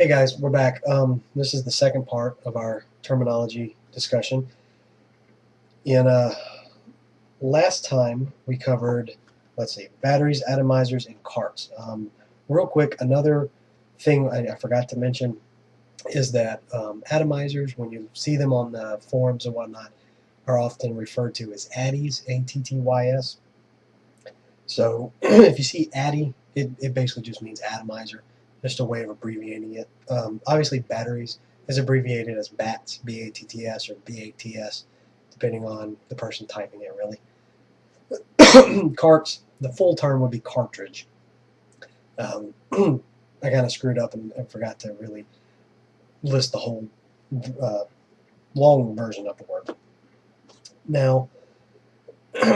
Hey guys, we're back. This is the second part of our terminology discussion. In last time we covered, let's see, batteries, atomizers, and carts. Real quick, another thing I forgot to mention is that atomizers, when you see them on the forums and whatnot, are often referred to as ATTYs, ATTYS. So if you see ATTY, it basically just means atomizer, just a way of abbreviating it. Obviously, batteries is abbreviated as BATS, BATTS, or BATS, depending on the person typing it, really. Carts, the full term would be cartridge. I kind of screwed up and forgot to really list the whole long version of the word. Now,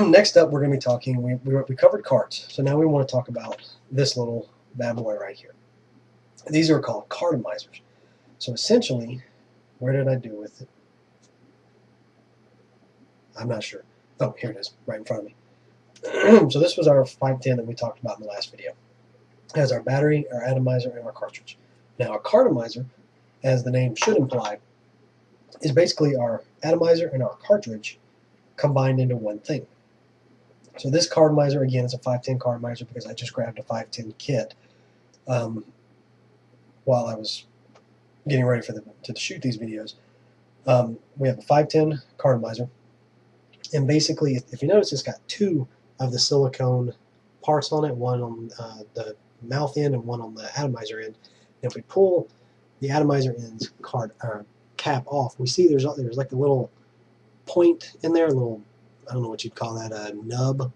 next up, we're going to be talking, we covered carts, so now we want to talk about this little bad boy right here. These are called cartomizers. So essentially, where did I do with it? I'm not sure. Oh, here it is, right in front of me. So this was our 510 that we talked about in the last video. It has our battery, our atomizer, and our cartridge. Now, a cartomizer, as the name should imply, is basically our atomizer and our cartridge combined into one thing. So this cartomizer, again, is a 510 cartomizer because I just grabbed a 510 kit while I was getting ready to shoot these videos. We have a 510 cartomizer, and basically, if you notice, it's got two of the silicone parts on it, one on the mouth end and one on the atomizer end. And if we pull the atomizer end's cap off, we see there's like a little point in there, a little, I don't know what you'd call that, a nub.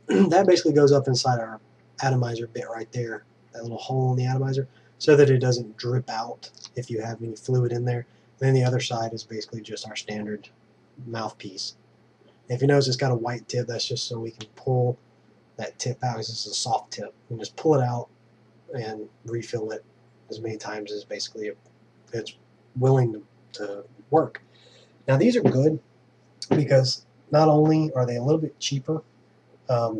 That basically goes up inside our atomizer bit right there, that little hole in the atomizer, so that it doesn't drip out if you have any fluid in there. And then the other side is basically just our standard mouthpiece. If you notice, it's got a white tip. That's just so we can pull that tip out. This is a soft tip. We can just pull it out and refill it as many times as basically it's willing to work. Now these are good because not only are they a little bit cheaper, I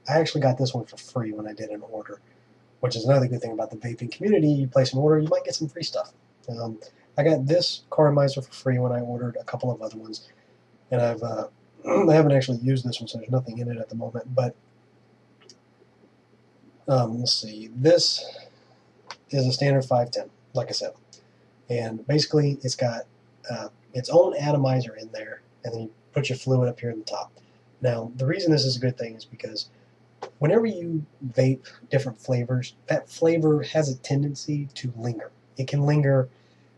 actually got this one for free when I did an order, which is another good thing about the vaping community. You place an order, you might get some free stuff. I got this cartomizer for free when I ordered a couple of other ones, and I haven't actually used this one, so there's nothing in it at the moment. But let's see, this is a standard 510, like I said, and basically it's got its own atomizer in there, and then you put your fluid up here in the top. Now, the reason this is a good thing is because whenever you vape different flavors, that flavor has a tendency to linger. It can linger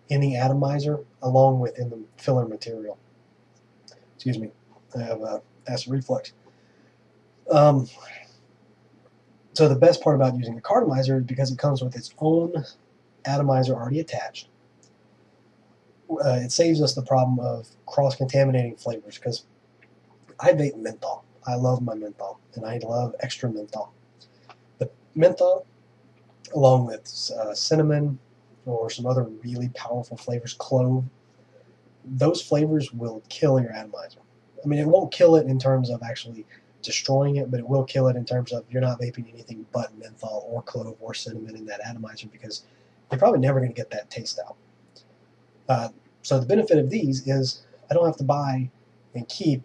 in the atomizer along with in the filler material. Excuse me, I have acid reflux. So the best part about using the cartomizer is because it comes with its own atomizer already attached. It saves us the problem of cross-contaminating flavors, because I vape menthol. I love my menthol, and I love extra menthol. The menthol, along with cinnamon or some other really powerful flavors, clove, those flavors will kill your atomizer. I mean, it won't kill it in terms of actually destroying it, but it will kill it in terms of you're not vaping anything but menthol or clove or cinnamon in that atomizer, because you're probably never going to get that taste out. So the benefit of these is I don't have to buy and keep,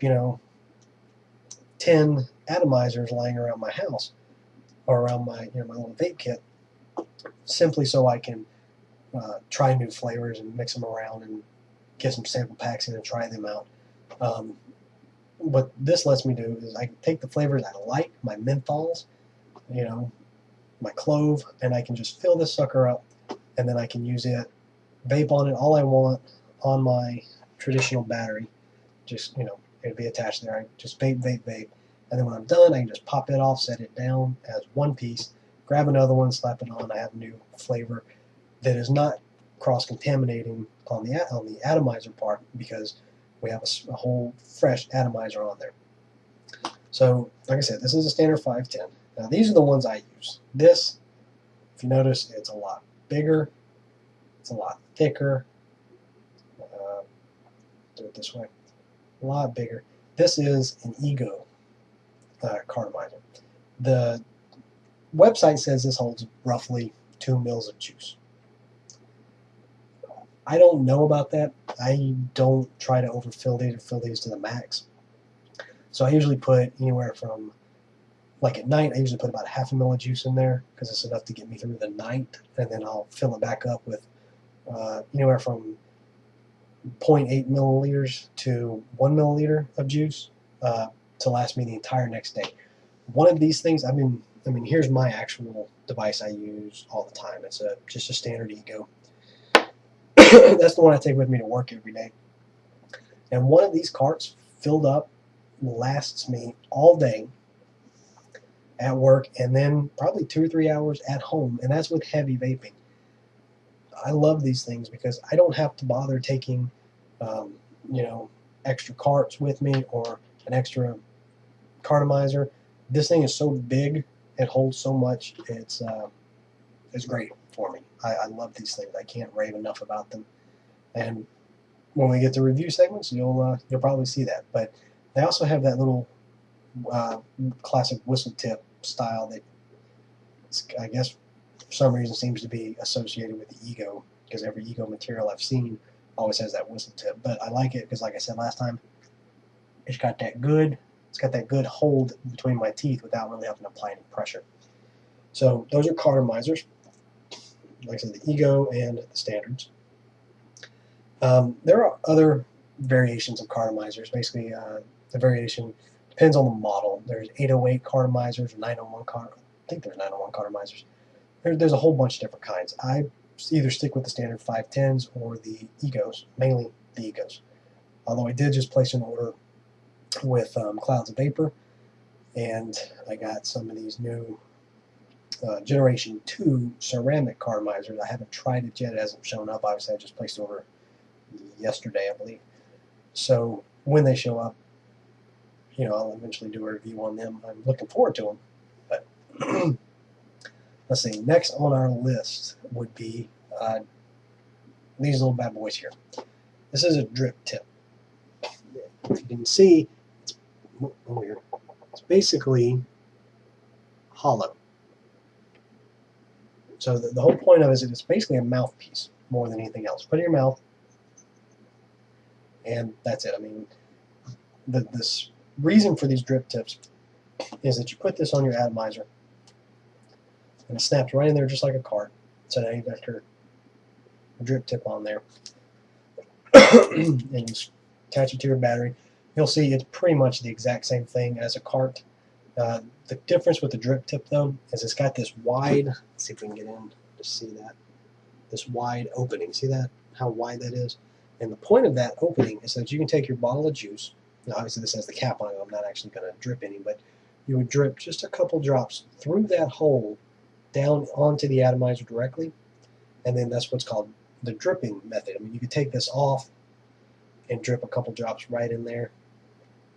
10 atomizers lying around my house or around my, my little vape kit, simply so I can try new flavors and mix them around and get some sample packs in and try them out. What this lets me do is I can take the flavors I like, my menthols, my clove, and I can just fill this sucker up, and then I can use it, vape on it all I want on my traditional battery. Just, it'd be attached there. I just vape, vape, vape. And then when I'm done, I can just pop it off, set it down as one piece, grab another one, slap it on. I have a new flavor that is not cross-contaminating on the atomizer part, because we have a whole fresh atomizer on there. So, like I said, this is a standard 510. Now, these are the ones I use. This, if you notice, it's a lot bigger. It's a lot thicker. Do it this way. A lot bigger. This is an Ego cartomizer. The website says this holds roughly 2 mils of juice. I don't know about that. I don't try to overfill these or fill these to the max. So I usually put anywhere from, like at night, I usually put about half a mil of juice in there because it's enough to get me through the night, and then I'll fill it back up with anywhere from 0.8 milliliters to 1 milliliter of juice to last me the entire next day. One of these things, here's my actual device I use all the time. It's just a standard Ego. That's the one I take with me to work every day. And one of these carts filled up lasts me all day at work, and then probably 2 or 3 hours at home, and that's with heavy vaping. I love these things because I don't have to bother taking extra carts with me or an extra cartomizer. This thing is so big, it holds so much. It's great for me. I love these things. I can't rave enough about them. And when we get to review segments, you'll probably see that. But they also have that little classic whistle tip style that I guess for some reason seems to be associated with the Ego, because every Ego material I've seen always has that whistle tip. But I like it because, like I said last time, it's got that good hold between my teeth without really having to apply any pressure. So those are cartomizers. Like I said, the Ego and the standards. There are other variations of cartomizers. Basically, the variation depends on the model. There's 808 cartomizers, 901 I think there's 901 cartomizers. There's a whole bunch of different kinds. I either stick with the standard 510s or the Egos, mainly the Egos. Although I did just place an order with Clouds of Vapor, and I got some of these new Generation 2 ceramic cartomizers. I haven't tried it yet. It hasn't shown up. Obviously, I just placed an order yesterday, I believe. So when they show up, I'll eventually do a review on them. I'm looking forward to them. But let's see. Next on our list would be these little bad boys here. This is a drip tip. If you can see, it's basically hollow. So the whole point of it is it's basically a mouthpiece more than anything else. Put it in your mouth, and that's it. This reason for these drip tips is that you put this on your atomizer, and it snaps right in there just like a cart. So now you've got your drip tip on there, and you attach it to your battery. You'll see it's pretty much the exact same thing as a cart. The difference with the drip tip, though, is it's got this wide, let's see if we can get in to see that, this wide opening. See that? How wide that is? And the point of that opening is that you can take your bottle of juice. Now, obviously, this has the cap on it. I'm not actually going to drip any, but you would drip just a couple drops through that hole down onto the atomizer directly, and then that's what's called the dripping method. You could take this off and drip a couple drops right in there,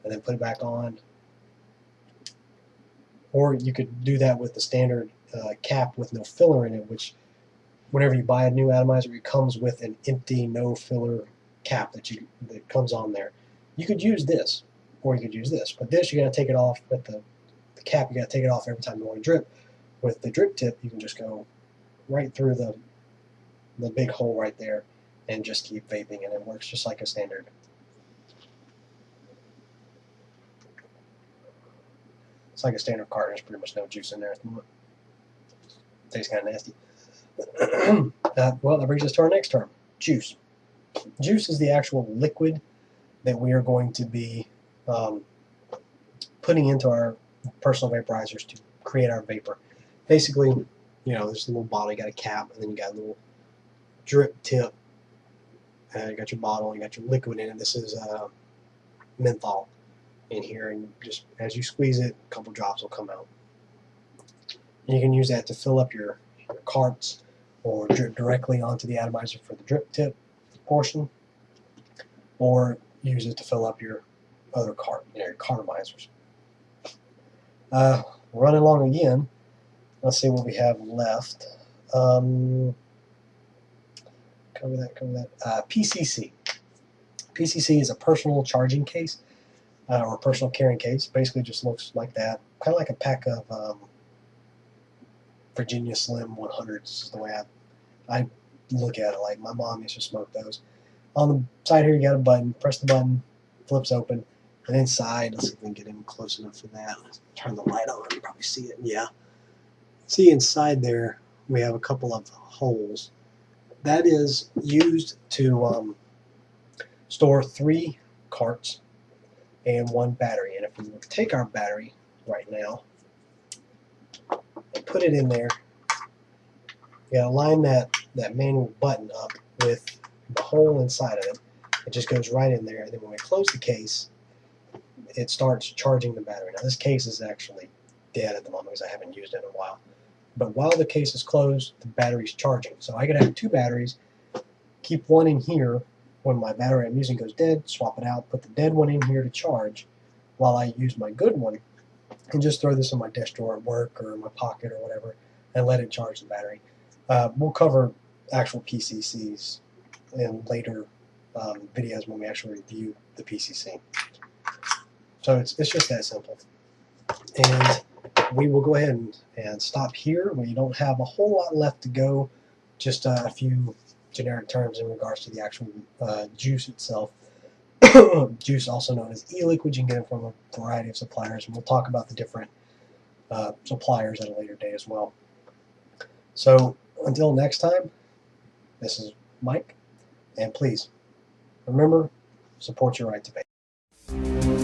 and then put it back on. Or you could do that with the standard cap with no filler in it, which whenever you buy a new atomizer, it comes with an empty, no filler cap that comes on there. You could use this, or you could use this. But this, you got to take it off. With the cap, you got to take it off every time you want to drip. With the drip tip, you can just go right through the big hole right there and just keep vaping, and it works just like a standard. It's like a standard cart. There's pretty much no juice in there at the moment. Tastes kind of nasty. Well, that brings us to our next term, juice. Juice is the actual liquid that we are going to be putting into our personal vaporizers to create our vapor. Basically, there's a little bottle, you got a cap, and then you got a little drip tip. You got your bottle, you got your liquid in it. This is menthol in here, and just as you squeeze it, a couple drops will come out. And you can use that to fill up your carts, or drip directly onto the atomizer for the drip tip portion, or use it to fill up your other cart, your cartomizers. Running along again, let's see what we have left. Cover that. PCC. PCC is a personal charging case, or a personal carrying case. Basically just looks like that. Kind of like a pack of Virginia Slim 100s is the way I look at it. Like my mom used to smoke those. On the side here, you got a button. Press the button, flips open, and inside, let's see if we can get in close enough for that. Let's turn the light on. You probably see it. Yeah. See inside there, we have a couple of holes. That is used to store 3 carts and 1 battery. And if we take our battery right now and put it in there, you gotta line that manual button up with the hole inside of it. It just goes right in there, and then when we close the case, it starts charging the battery. Now this case is actually dead at the moment because I haven't used it in a while. But while the case is closed, the battery's charging. So I could have 2 batteries, keep one in here. When my battery I'm using goes dead, swap it out, put the dead one in here to charge while I use my good one, and just throw this in my desk drawer at work or in my pocket or whatever and let it charge the battery. We'll cover actual PCCs in later videos when we actually review the PCC. So it's just that simple. And we will go ahead and stop here. We don't have a whole lot left to go, just a few generic terms in regards to the actual juice itself. Juice, also known as e-liquid, you can get it from a variety of suppliers, and we'll talk about the different suppliers at a later date as well. So until next time, this is Mike, and please remember, support your right to vape.